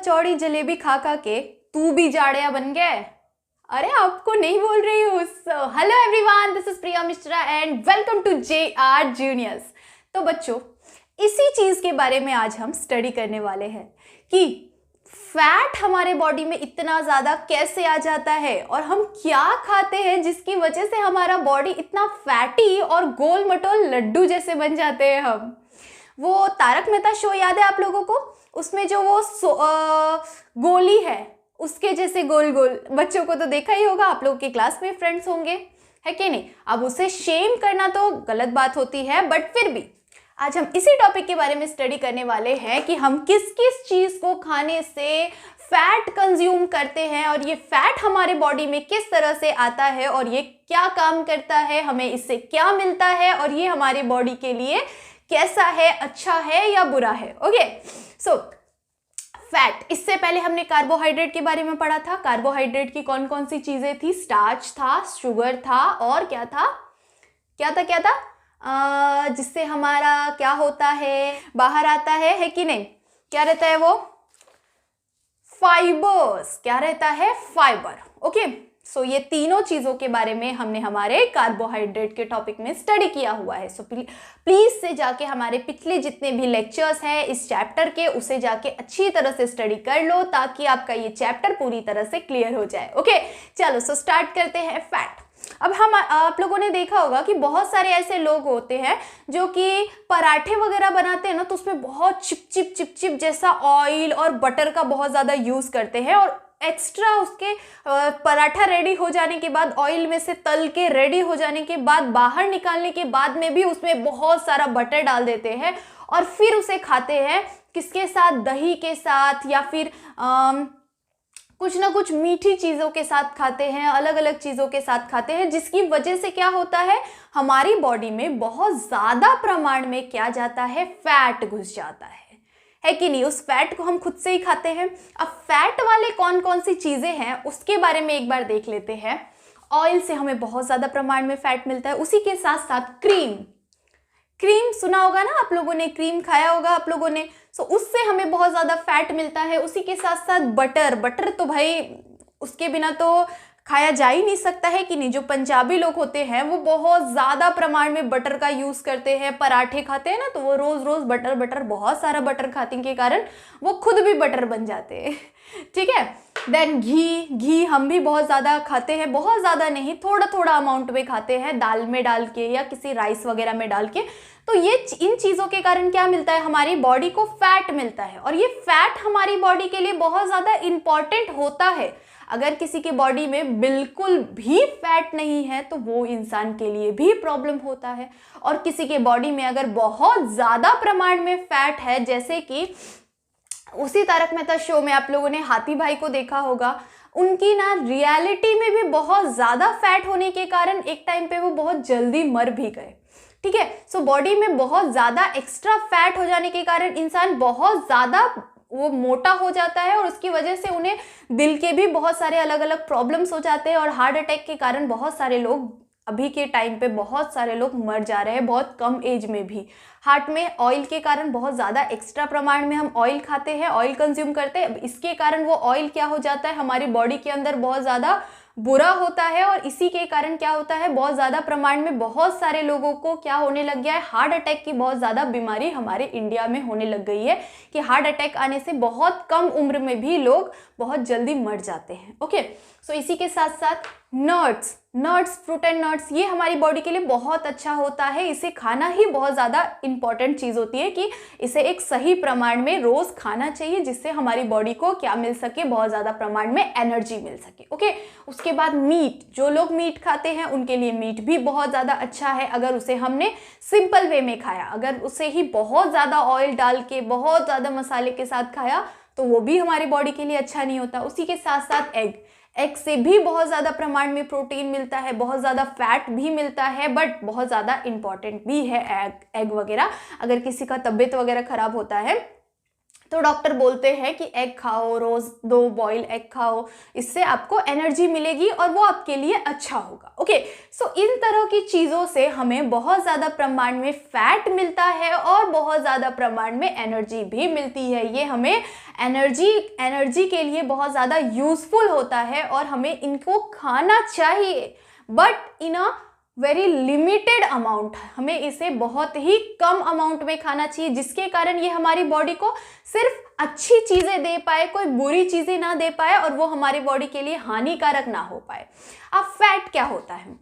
कचौड़ी जलेबी खा खा के तू भी जाड़िया बन गए? अरे आपको नहीं बोल रही हूँ। Hello everyone, this is Priya Mishra and welcome to JR juniors. तो बच्चों, इसी चीज के बारे में आज हम स्टडी करने वाले हैं कि फैट हमारे बॉडी में इतना ज्यादा कैसे आ जाता है और हम क्या खाते हैं जिसकी वजह से हमारा बॉडी इतना फैटी और गोल मटोल लड्डू जैसे बन जाते हैं हम। वो तारक मेहता शो याद है आप लोगों को? उसमें जो वो गोली है उसके जैसे गोल गोल, बच्चों को तो देखा ही होगा, आप लोगों के क्लास में फ्रेंड्स होंगे, है कि नहीं? अब उसे शेम करना तो गलत बात होती है, बट फिर भी आज हम इसी टॉपिक के बारे में स्टडी करने वाले हैं कि हम किस किस चीज को खाने से फैट कंज्यूम करते हैं और ये फैट हमारे बॉडी में किस तरह से आता है और ये क्या काम करता है, हमें इससे क्या मिलता है और ये हमारे बॉडी के लिए कैसा है, अच्छा है या बुरा है। ओके, सो फैट, इससे पहले हमने कार्बोहाइड्रेट के बारे में पढ़ा था। कार्बोहाइड्रेट की कौन कौन सी चीजें थी? स्टार्च था, शुगर था और क्या था? जिससे हमारा क्या होता है, बाहर आता है कि नहीं? क्या रहता है वो? फाइबर्स। क्या रहता है? फाइबर। ओके, सो ये तीनों चीजों के बारे में हमने हमारे कार्बोहाइड्रेट के टॉपिक में स्टडी किया हुआ है। सो प्लीज से जाके हमारे पिछले जितने भी लेक्चर्स हैं इस चैप्टर के, उसे जाके अच्छी तरह से स्टडी कर लो ताकि आपका ये चैप्टर पूरी तरह से क्लियर हो जाए। ओके, चलो सो स्टार्ट करते हैं। फैट। अब आप लोगों ने देखा होगा कि बहुत सारे ऐसे लोग होते हैं जो कि पराठे वगैरह बनाते हैं ना, तो उसमें बहुत चिप जैसा ऑयल और बटर का बहुत ज़्यादा यूज़ करते हैं और एक्स्ट्रा उसके पराठा रेडी हो जाने के बाद, ऑयल में से तल के रेडी हो जाने के बाद, बाहर निकालने के बाद में भी उसमें बहुत सारा बटर डाल देते हैं और फिर उसे खाते हैं। किसके साथ? दही के साथ या फिर कुछ ना कुछ मीठी चीज़ों के साथ खाते हैं, अलग अलग चीज़ों के साथ खाते हैं, जिसकी वजह से क्या होता है, हमारी बॉडी में बहुत ज़्यादा प्रमाण में क्या जाता है? फैट घुस जाता है कि नहीं? उस फैट को हम खुद से ही खाते हैं। अब फैट वाले कौन कौन सी चीज़ें हैं उसके बारे में एक बार देख लेते हैं। ऑयल से हमें बहुत ज़्यादा प्रमाण में फैट मिलता है, उसी के साथ साथ क्रीम सुना होगा ना आप लोगों ने, क्रीम खाया होगा आप लोगों ने। सो उससे हमें बहुत ज़्यादा फैट मिलता है। उसी के साथ साथ बटर तो भाई उसके बिना तो खाया जा ही नहीं सकता, है कि नहीं? जो पंजाबी लोग होते हैं वो बहुत ज़्यादा प्रमाण में बटर का यूज़ करते हैं। पराठे खाते हैं ना, तो वो रोज़ रोज़ बटर बहुत सारा बटर खाने के कारण वो खुद भी बटर बन जाते हैं। ठीक है, देन घी हम भी बहुत ज़्यादा खाते हैं, बहुत ज़्यादा नहीं, थोड़ा अमाउंट में खाते हैं, दाल में डाल के या किसी राइस वगैरह में डाल के। तो ये इन चीज़ों के कारण क्या मिलता है? हमारी बॉडी को फैट मिलता है और ये फैट हमारी बॉडी के लिए बहुत ज़्यादा इंपॉर्टेंट होता है। अगर किसी के बॉडी में बिल्कुल भी फैट नहीं है तो वो इंसान के लिए भी प्रॉब्लम होता है, और किसी के बॉडी में अगर बहुत ज़्यादा प्रमाण में फैट है, जैसे कि उसी तारक मेहता शो में आप लोगों ने हाथी भाई को देखा होगा, उनकी ना रियलिटी में भी बहुत ज़्यादा फैट होने के कारण एक टाइम पे वो बहुत जल्दी मर भी गए। ठीक है, सो बॉडी में बहुत ज़्यादा एक्स्ट्रा फैट हो जाने के कारण इंसान बहुत ज़्यादा वो मोटा हो जाता है और उसकी वजह से उन्हें दिल के भी बहुत सारे अलग अलग प्रॉब्लम्स हो जाते हैं और हार्ट अटैक के कारण बहुत सारे लोग अभी के टाइम पे बहुत सारे लोग मर जा रहे हैं, बहुत कम एज में भी। हार्ट में ऑयल के कारण बहुत ज़्यादा एक्स्ट्रा प्रमाण में हम ऑयल खाते हैं, ऑयल कंज्यूम करते हैं। इसके कारण वो ऑयल क्या हो जाता है, हमारी बॉडी के अंदर बहुत ज़्यादा बुरा होता है और इसी के कारण क्या होता है, बहुत ज़्यादा प्रमाण में बहुत सारे लोगों को क्या होने लग गया है, हार्ट अटैक की बहुत ज़्यादा बीमारी हमारे इंडिया में होने लग गई है कि हार्ट अटैक आने से बहुत कम उम्र में भी लोग बहुत जल्दी मर जाते हैं। ओके, सो इसी के साथ साथ नट्स, फ्रूट एंड नट्स, ये हमारी बॉडी के लिए बहुत अच्छा होता है। इसे खाना ही बहुत ज़्यादा इंपॉर्टेंट चीज़ होती है कि इसे एक सही प्रमाण में रोज़ खाना चाहिए, जिससे हमारी बॉडी को क्या मिल सके, बहुत ज़्यादा प्रमाण में एनर्जी मिल सके। ओके, उसके बाद मीट, जो लोग मीट खाते हैं उनके लिए मीट भी बहुत ज़्यादा अच्छा है अगर उसे हमने सिंपल वे में खाया। अगर उसे ही बहुत ज़्यादा ऑयल डाल के, बहुत ज़्यादा मसाले के साथ खाया तो वो भी हमारी बॉडी के लिए अच्छा नहीं होता। उसी के साथ साथ एग से भी बहुत ज़्यादा प्रमाण में प्रोटीन मिलता है, बहुत ज़्यादा फैट भी मिलता है, बट बहुत ज़्यादा इंपॉर्टेंट भी है एग वगैरह। अगर किसी का तबीयत वगैरह ख़राब होता है तो डॉक्टर बोलते हैं कि एग खाओ, रोज 2 बॉयल एग खाओ, इससे आपको एनर्जी मिलेगी और वो आपके लिए अच्छा होगा। ओके, सो इन तरह की चीज़ों से हमें बहुत ज़्यादा प्रमाण में फैट मिलता है और बहुत ज़्यादा प्रमाण में एनर्जी भी मिलती है। ये हमें एनर्जी के लिए बहुत ज़्यादा यूज़फुल होता है और हमें इनको खाना चाहिए, but in a very limited amount. हमें इसे बहुत ही कम अमाउंट में खाना चाहिए, जिसके कारण ये हमारी बॉडी को सिर्फ अच्छी चीज़ें दे पाए, कोई बुरी चीज़ें ना दे पाए और वो हमारी बॉडी के लिए हानिकारक ना हो पाए। अब फैट क्या होता है?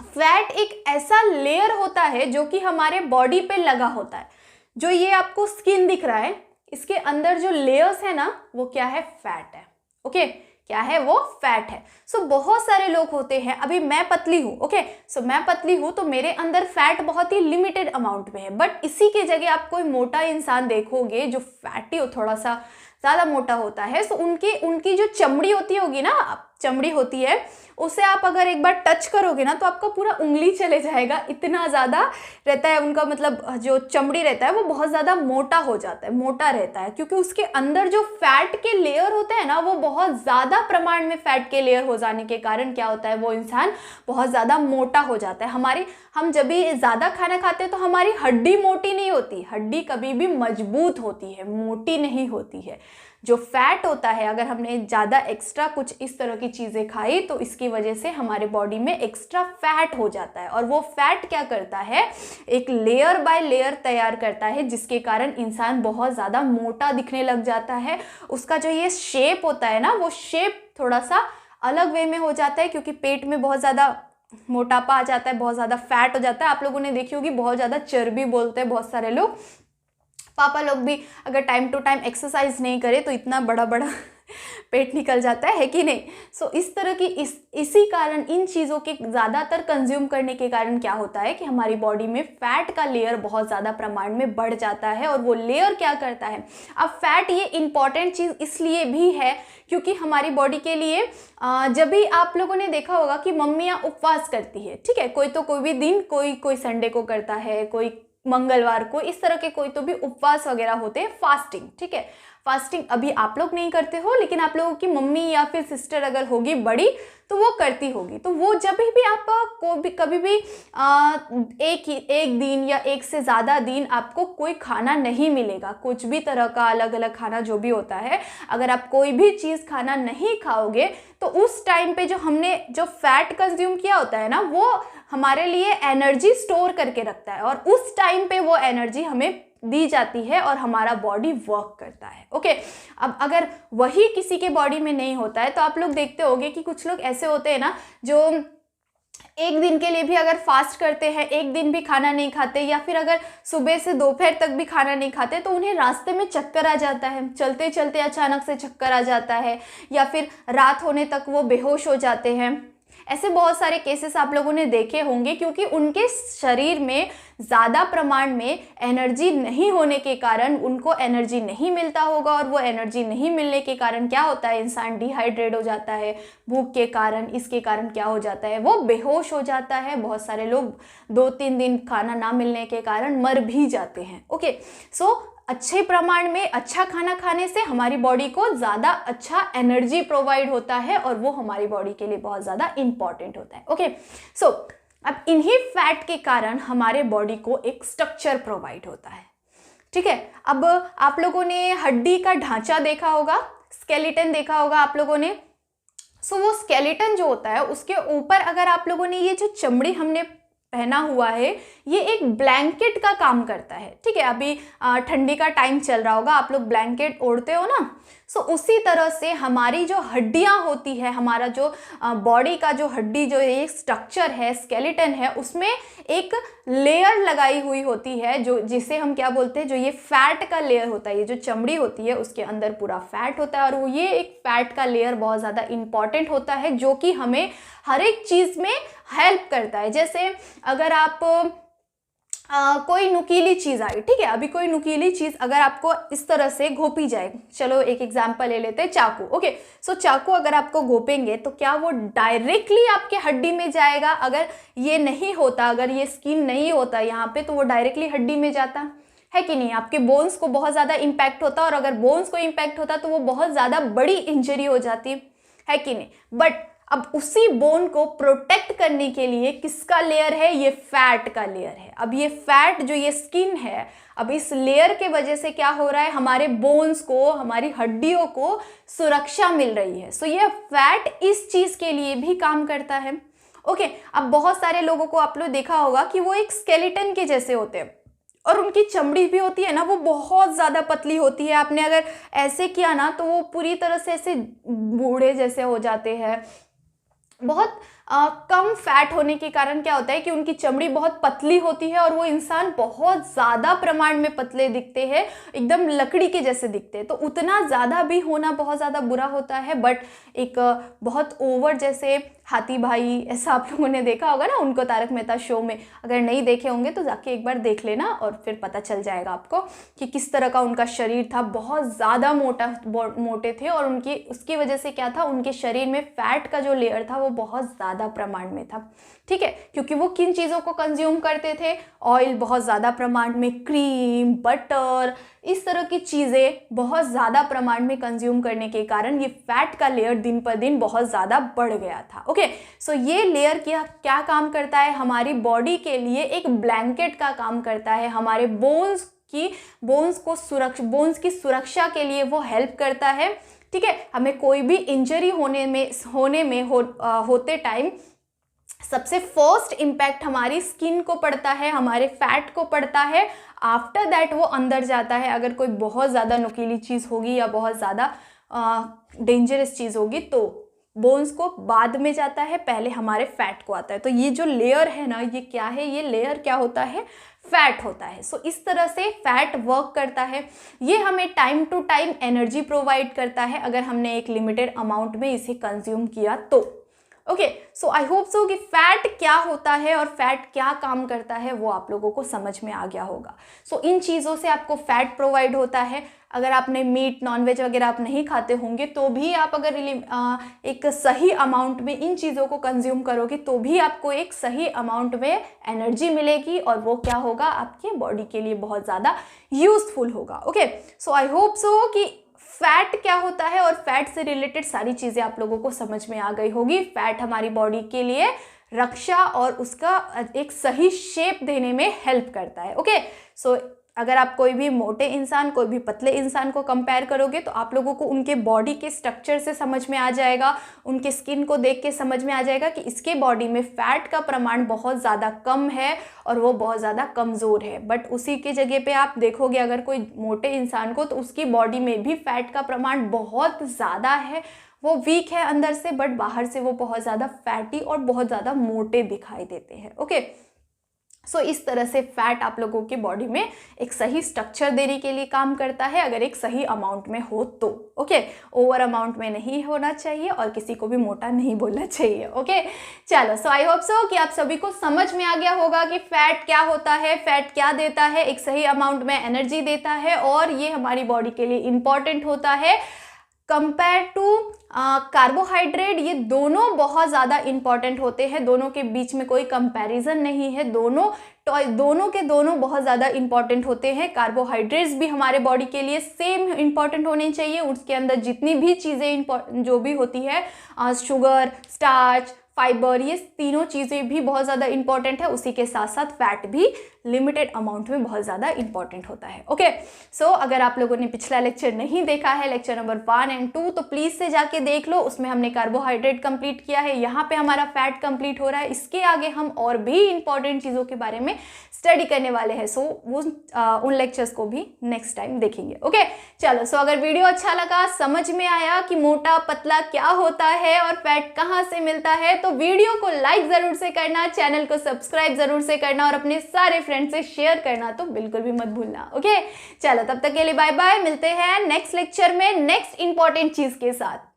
फैट एक ऐसा लेयर होता है जो कि हमारे बॉडी पे लगा होता है। जो ये आपको स्किन दिख रहा है, इसके अंदर जो लेयर्स है ना, वो क्या है? फैट है। ओके, क्या है? वो फैट है। सो बहुत सारे लोग होते हैं, अभी मैं पतली हूँ, ओके, सो मैं पतली हूँ तो मेरे अंदर फैट बहुत ही लिमिटेड अमाउंट में है, बट इसी के जगह आप कोई मोटा इंसान देखोगे जो फैटी हो, थोड़ा सा ज़्यादा मोटा होता है, सो उनकी जो चमड़ी होगी ना, चमड़ी होती है, उसे आप अगर एक बार टच करोगे ना तो आपका पूरा उंगली चले जाएगा, इतना ज़्यादा रहता है उनका, मतलब जो चमड़ी रहता है वो बहुत ज़्यादा मोटा हो जाता है, मोटा रहता है, क्योंकि उसके अंदर जो फैट के लेयर होते हैं ना, वो बहुत ज़्यादा प्रमाण में फैट के लेयर हो जाने के कारण क्या होता है, वो इंसान बहुत ज़्यादा मोटा हो जाता है। हम जब भी ज़्यादा खाना खाते हैं तो हमारी हड्डी मोटी नहीं होती, हड्डी कभी भी मजबूत होती है, मोटी नहीं होती है। जो फैट होता है, अगर हमने ज़्यादा एक्स्ट्रा कुछ इस तरह की चीज़ें खाई तो इसकी वजह से हमारे बॉडी में एक्स्ट्रा फैट हो जाता है, और वो फैट क्या करता है, एक लेयर बाय लेयर तैयार करता है, जिसके कारण इंसान बहुत ज़्यादा मोटा दिखने लग जाता है। उसका जो ये शेप होता है ना, वो शेप थोड़ा सा अलग वे में हो जाता है, क्योंकि पेट में बहुत ज़्यादा मोटापा आ जाता है, बहुत ज़्यादा फैट हो जाता है। आप लोगों ने देखी होगी बहुत ज़्यादा चर्बी बोलते हैं बहुत सारे लोग। पापा लोग भी अगर टाइम टू टाइम एक्सरसाइज नहीं करे तो इतना बड़ा बड़ा पेट निकल जाता है कि नहीं। सो इस तरह की इसी कारण, इन चीज़ों के ज़्यादातर कंज्यूम करने के कारण क्या होता है कि हमारी बॉडी में फैट का लेयर बहुत ज़्यादा प्रमाण में बढ़ जाता है, और वो लेयर क्या करता है, अब फैट ये इंपॉर्टेंट चीज़ इसलिए भी है क्योंकि हमारी बॉडी के लिए जब भी आप लोगों ने देखा होगा कि मम्मियाँ उपवास करती है, ठीक है, कोई भी दिन, कोई संडे को करता है, कोई मंगलवार को, इस तरह के कोई तो भी उपवास वगैरह होते हैं, फास्टिंग, ठीक है। फास्टिंग अभी आप लोग नहीं करते हो, लेकिन आप लोगों की मम्मी या फिर सिस्टर अगर होगी बड़ी तो वो करती होगी। तो वो जब भी आप कभी भी एक दिन या एक से ज़्यादा दिन आपको कोई खाना नहीं मिलेगा, कुछ भी तरह का अलग अलग खाना जो भी होता है, अगर आप कोई भी चीज़ खाना नहीं खाओगे तो उस टाइम पे जो हमने जो फैट कंज्यूम किया होता है ना, वो हमारे लिए एनर्जी स्टोर करके रखता है, और उस टाइम पे वो एनर्जी हमें दी जाती है और हमारा बॉडी वर्क करता है। ओके, अब अगर वही किसी के बॉडी में नहीं होता है तो आप लोग देखते होंगे कि कुछ लोग ऐसे होते हैं ना जो एक दिन के लिए भी अगर फास्ट करते हैं, एक दिन भी खाना नहीं खाते, या फिर अगर सुबह से दोपहर तक भी खाना नहीं खाते, तो उन्हें रास्ते में चक्कर आ जाता है, चलते चलते अचानक से चक्कर आ जाता है, या फिर रात होने तक वो बेहोश हो जाते हैं। ऐसे बहुत सारे केसेस आप लोगों ने देखे होंगे, क्योंकि उनके शरीर में ज़्यादा प्रमाण में एनर्जी नहीं होने के कारण उनको एनर्जी नहीं मिलता होगा, और वो एनर्जी नहीं मिलने के कारण क्या होता है, इंसान डिहाइड्रेट हो जाता है भूख के कारण। इसके कारण क्या हो जाता है, वो बेहोश हो जाता है। बहुत सारे लोग 2-3 दिन खाना ना मिलने के कारण मर भी जाते हैं। ओके, सो अच्छे प्रमाण में अच्छा खाना खाने से हमारी बॉडी को ज़्यादा अच्छा एनर्जी प्रोवाइड होता है, और वो हमारी बॉडी के लिए बहुत ज़्यादा इंपॉर्टेंट होता है। ओके, सो अब इन्हीं फैट के कारण हमारे बॉडी को एक स्ट्रक्चर प्रोवाइड होता है, ठीक है। अब आप लोगों ने हड्डी का ढांचा देखा होगा, स्केलेटन देखा होगा आप लोगों ने। सो वो स्केलेटन जो होता है उसके ऊपर अगर आप लोगों ने ये जो चमड़ी हमने पहना हुआ है, ये एक ब्लैंकेट का काम करता है, ठीक है। अभी ठंडी का टाइम चल रहा होगा, आप लोग ब्लैंकेट ओढ़ते हो ना, सो उसी तरह से हमारी जो हड्डियां होती है, हमारा जो बॉडी का जो हड्डी जो एक स्ट्रक्चर है, स्केलेटन है, उसमें एक लेयर लगाई हुई होती है, जो जिसे हम क्या बोलते हैं, जो ये फैट का लेयर होता है। ये जो चमड़ी होती है उसके अंदर पूरा फैट होता है, और वो ये एक फैट का लेयर बहुत ज़्यादा इंपॉर्टेंट होता है, जो कि हमें हर एक चीज़ में हेल्प करता है। जैसे अगर आप कोई नुकीली चीज़ आई, ठीक है, अभी कोई नुकीली चीज़ अगर आपको इस तरह से घोपी जाए, चलो एक एग्जांपल ले लेते हैं, चाकू। ओके, सो चाकू अगर आपको घोपेंगे तो क्या वो डायरेक्टली आपके हड्डी में जाएगा? अगर ये नहीं होता, अगर ये स्किन नहीं होता यहाँ पे, तो वो डायरेक्टली हड्डी में जाता है कि नहीं। आपके बोन्स को बहुत ज़्यादा इम्पैक्ट होता है, और अगर बोन्स को इम्पैक्ट होता तो वो बहुत ज़्यादा बड़ी इंजरी हो जाती है कि नहीं। बट अब उसी बोन को प्रोटेक्ट करने के लिए किसका लेयर है, ये फैट का लेयर है। अब ये फैट जो ये स्किन है, अब इस लेयर के वजह से क्या हो रहा है, हमारे बोन्स को, हमारी हड्डियों को सुरक्षा मिल रही है। सो ये फैट इस चीज़ के लिए भी काम करता है। ओके, अब बहुत सारे लोगों को आप लोग देखा होगा कि वो एक स्केलेटन के जैसे होते हैं, और उनकी चमड़ी भी होती है ना, वो बहुत ज़्यादा पतली होती है। आपने अगर ऐसे किया ना तो वो पूरी तरह से ऐसे बूढ़े जैसे हो जाते हैं। बहुत कम फैट होने के कारण क्या होता है कि उनकी चमड़ी बहुत पतली होती है, और वो इंसान बहुत ज़्यादा प्रमाण में पतले दिखते हैं, एकदम लकड़ी के जैसे दिखते हैं। तो उतना ज़्यादा भी होना बहुत ज़्यादा बुरा होता है। बट एक बहुत ओवर, जैसे हाथी भाई, ऐसा आप लोगों ने देखा होगा ना उनको तारक मेहता शो में। अगर नहीं देखे होंगे तो जाके एक बार देख लेना, और फिर पता चल जाएगा आपको कि किस तरह का उनका शरीर था। बहुत ज़्यादा मोटे थे, और उसकी वजह से क्या था, उनके शरीर में फैट का जो लेयर था वो बहुत ज़्यादा प्रमाण में था। ठीक है, क्योंकि वो किन चीज़ों को कंज्यूम करते थे, ऑयल बहुत ज़्यादा प्रमाण में, क्रीम, बटर, इस तरह की चीज़ें बहुत ज़्यादा प्रमाण में कंज्यूम करने के कारण ये फैट का लेयर दिन पर दिन बहुत ज़्यादा बढ़ गया था। ओके, सो ये लेयर क्या काम करता है, हमारी बॉडी के लिए एक ब्लैंकेट का काम करता है। हमारे बोन्स की सुरक्षा के लिए वो हेल्प करता है। ठीक है, हमें कोई भी इंजरी होते टाइम सबसे फर्स्ट इम्पैक्ट हमारी स्किन को पड़ता है, हमारे फैट को पड़ता है। आफ्टर दैट वो अंदर जाता है। अगर कोई बहुत ज़्यादा नुकीली चीज़ होगी या बहुत ज़्यादा डेंजरस चीज़ होगी तो बोन्स को बाद में जाता है, पहले हमारे फैट को आता है। तो ये जो लेयर है ना, ये क्या है, ये लेयर क्या होता है, फैट होता है। सो इस तरह से फैट वर्क करता है। ये हमें time to time energy provide करता है, अगर हमने एक लिमिटेड अमाउंट में इसे कंज्यूम किया तो। Okay, so I hope so कि फैट क्या होता है और फैट क्या काम करता है वो आप लोगों को समझ में आ गया होगा। सो इन चीज़ों से आपको फैट प्रोवाइड होता है। अगर आपने मीट, नॉनवेज वगैरह आप नहीं खाते होंगे तो भी आप अगर एक सही अमाउंट में इन चीज़ों को कंज्यूम करोगे तो भी आपको एक सही अमाउंट में एनर्जी मिलेगी, और वो क्या होगा, आपके बॉडी के लिए बहुत ज़्यादा यूजफुल होगा। Okay, so I hope so कि फैट क्या होता है और फैट से रिलेटेड सारी चीज़ें आप लोगों को समझ में आ गई होगी। फैट हमारी बॉडी के लिए रक्षा और उसका एक सही शेप देने में हेल्प करता है। ओके, सो अगर आप कोई भी मोटे इंसान, कोई भी पतले इंसान को कंपेयर करोगे तो आप लोगों को उनके बॉडी के स्ट्रक्चर से समझ में आ जाएगा, उनके स्किन को देख के समझ में आ जाएगा कि इसके बॉडी में फैट का प्रमाण बहुत ज़्यादा कम है और वो बहुत ज़्यादा कमज़ोर है। बट उसी के जगह पे आप देखोगे अगर कोई मोटे इंसान को, तो उसकी बॉडी में भी फैट का प्रमाण बहुत ज़्यादा है। वो वीक है अंदर से, बट बाहर से वो बहुत ज़्यादा फैटी और बहुत ज़्यादा मोटे दिखाई देते हैं। ओके, सो इस तरह से फैट आप लोगों की बॉडी में एक सही स्ट्रक्चर देने के लिए काम करता है, अगर एक सही अमाउंट में हो तो। ओके, ओवर अमाउंट में नहीं होना चाहिए और किसी को भी मोटा नहीं बोलना चाहिए। ओके, चलो, सो आई होप सो कि आप सभी को समझ में आ गया होगा कि फैट क्या होता है, फैट क्या देता है, एक सही अमाउंट में एनर्जी देता है, और ये हमारी बॉडी के लिए इंपॉर्टेंट होता है कंपेयर टू कार्बोहाइड्रेट। ये दोनों बहुत ज़्यादा इंपॉर्टेंट होते हैं, दोनों के बीच में कोई कंपैरिजन नहीं है। दोनों के दोनों बहुत ज़्यादा इंपॉर्टेंट होते हैं। कार्बोहाइड्रेट्स भी हमारे बॉडी के लिए सेम इंपॉर्टेंट होने चाहिए। उसके अंदर जितनी भी चीज़ें जो भी होती है, शुगर, स्टार्च, फाइबर, ये तीनों चीज़ें भी बहुत ज़्यादा इंपॉर्टेंट है। उसी के साथ साथ फैट भी लिमिटेड अमाउंट में बहुत ज़्यादा इंपॉर्टेंट होता है। ओके, सो अगर आप लोगों ने पिछला लेक्चर नहीं देखा है, लेक्चर नंबर 1 और 2, तो प्लीज़ से जाके देख लो। उसमें हमने कार्बोहाइड्रेट कंप्लीट किया है, यहाँ पे हमारा फैट कंप्लीट हो रहा है। इसके आगे हम और भी इंपॉर्टेंट चीज़ों के बारे में स्टडी करने वाले हैं। सो वो उन लेक्चर्स को भी नेक्स्ट टाइम देखेंगे। ओके, चलो, सो अगर वीडियो अच्छा लगा, समझ में आया कि मोटा पतला क्या होता है और फैट कहाँ से मिलता है, तो वीडियो को लाइक ज़रूर से करना, चैनल को सब्सक्राइब ज़रूर से करना, और अपने सारे फ्रेंड से शेयर करना तो बिल्कुल भी मत भूलना। ओके, चलो, तब तक के लिए बाय बाय। मिलते हैं नेक्स्ट लेक्चर में नेक्स्ट इंपॉर्टेंट चीज़ के साथ।